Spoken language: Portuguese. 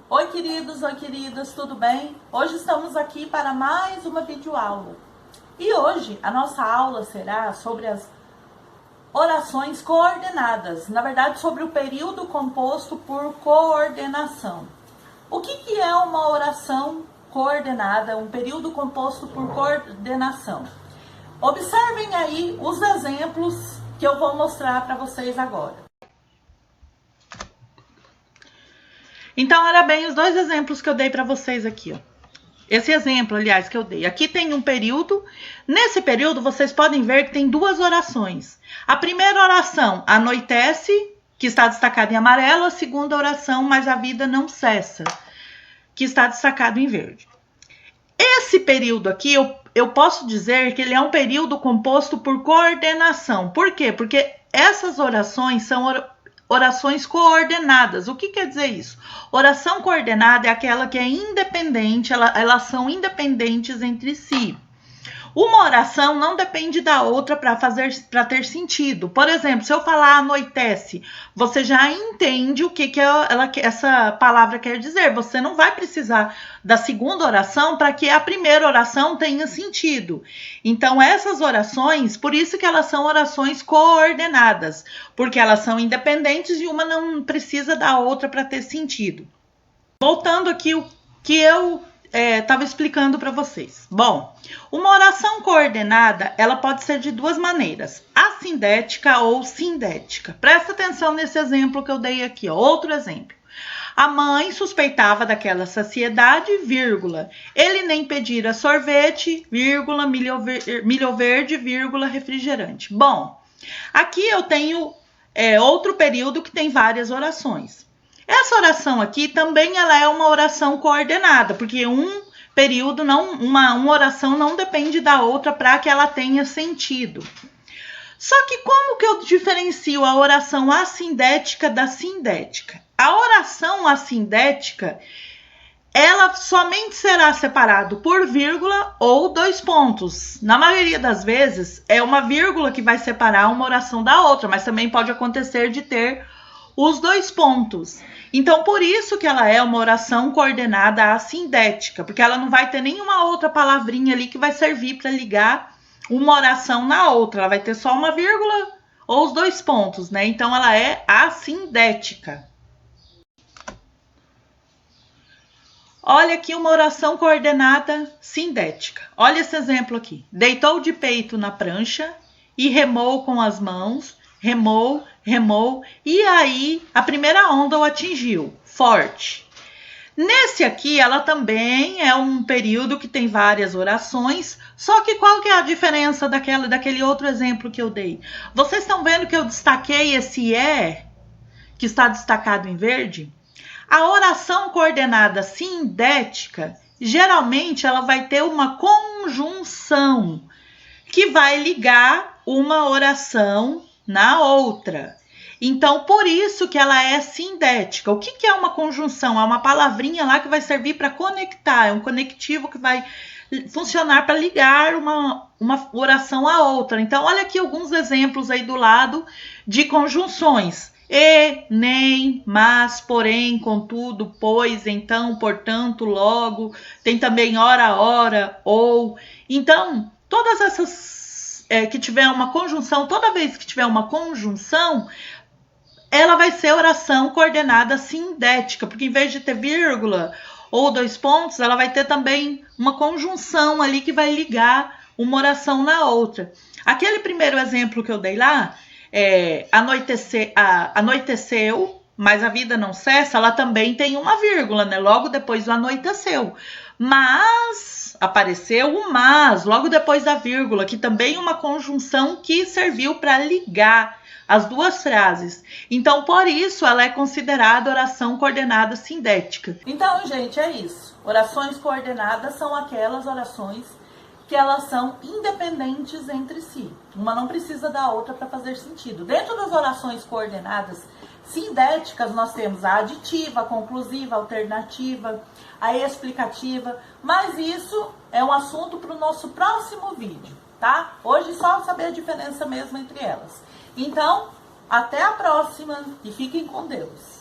Oi queridos, oi queridas, tudo bem? Hoje estamos aqui para mais uma videoaula. E hoje a nossa aula será sobre as orações coordenadas, na verdade sobre o período composto por coordenação. O que é uma oração coordenada, um período composto por coordenação? Observem aí os exemplos que eu vou mostrar para vocês agora. Então, olha bem os dois exemplos que eu dei para vocês aqui, ó. Esse exemplo, aliás, que eu dei. Aqui tem um período. Nesse período, vocês podem ver que tem duas orações. A primeira oração, anoitece, que está destacada em amarelo. A segunda oração, mas a vida não cessa, que está destacado em verde. Esse período aqui, eu posso dizer que ele é um período composto por coordenação. Por quê? Porque essas orações são orações coordenadas. O que quer dizer isso? Oração coordenada é aquela que é independente, elas são independentes entre si. Uma oração não depende da outra para ter sentido. Por exemplo, se eu falar anoitece, você já entende o que essa palavra quer dizer. Você não vai precisar da segunda oração para que a primeira oração tenha sentido. Então, essas orações, por isso que elas são orações coordenadas, porque elas são independentes e uma não precisa da outra para ter sentido. Voltando aqui o que eu estava explicando para vocês. Bom, uma oração coordenada, ela pode ser de duas maneiras, assindética ou sindética. Presta atenção nesse exemplo que eu dei aqui, ó, outro exemplo. A mãe suspeitava daquela saciedade, vírgula, ele nem pedira sorvete, vírgula, milho verde, vírgula, refrigerante. Bom, aqui eu tenho outro período que tem várias orações. Essa oração aqui também ela é uma oração coordenada, porque um período, uma oração não depende da outra para que ela tenha sentido. Só que como que eu diferencio a oração assindética da sindética? A oração assindética, ela somente será separada por vírgula ou dois pontos. Na maioria das vezes, é uma vírgula que vai separar uma oração da outra, mas também pode acontecer de ter os dois pontos. Então, por isso que ela é uma oração coordenada assindética, porque ela não vai ter nenhuma outra palavrinha ali que vai servir para ligar uma oração na outra. Ela vai ter só uma vírgula ou os dois pontos, né? Então, ela é assindética. Olha aqui uma oração coordenada sindética. Olha esse exemplo aqui. Deitou de peito na prancha e remou com as mãos, remou, e aí a primeira onda o atingiu, forte. Nesse aqui, ela também é um período que tem várias orações, só que qual que é a diferença daquele outro exemplo que eu dei? Vocês estão vendo que eu destaquei esse que está destacado em verde? A oração coordenada sindética, geralmente ela vai ter uma conjunção que vai ligar uma oração na outra. Então, por isso que ela é sindética. O que é uma conjunção? É uma palavrinha lá que vai servir para conectar, é um conectivo que vai funcionar para ligar uma oração à outra. Então, olha aqui alguns exemplos aí do lado de conjunções. E, nem, mas, porém, contudo, pois, então, portanto, logo. Tem também ora, ou. Então, todas essas que tiver uma conjunção, toda vez que tiver uma conjunção, ela vai ser oração coordenada sindética, porque em vez de ter vírgula ou dois pontos, ela vai ter também uma conjunção ali que vai ligar uma oração na outra. Aquele primeiro exemplo que eu dei lá, anoiteceu, mas a vida não cessa, ela também tem uma vírgula, né? Logo depois do anoiteceu. Mas apareceu o mas, logo depois da vírgula, que também é uma conjunção que serviu para ligar as duas frases. Então, por isso, ela é considerada oração coordenada sindética. Então, gente, é isso. Orações coordenadas são aquelas orações que elas são independentes entre si. Uma não precisa da outra para fazer sentido. Dentro das orações coordenadas sindéticas, nós temos a aditiva, a conclusiva, a alternativa, a explicativa, mas isso é um assunto para o nosso próximo vídeo, tá? Hoje só saber a diferença mesmo entre elas. Então, até a próxima e fiquem com Deus.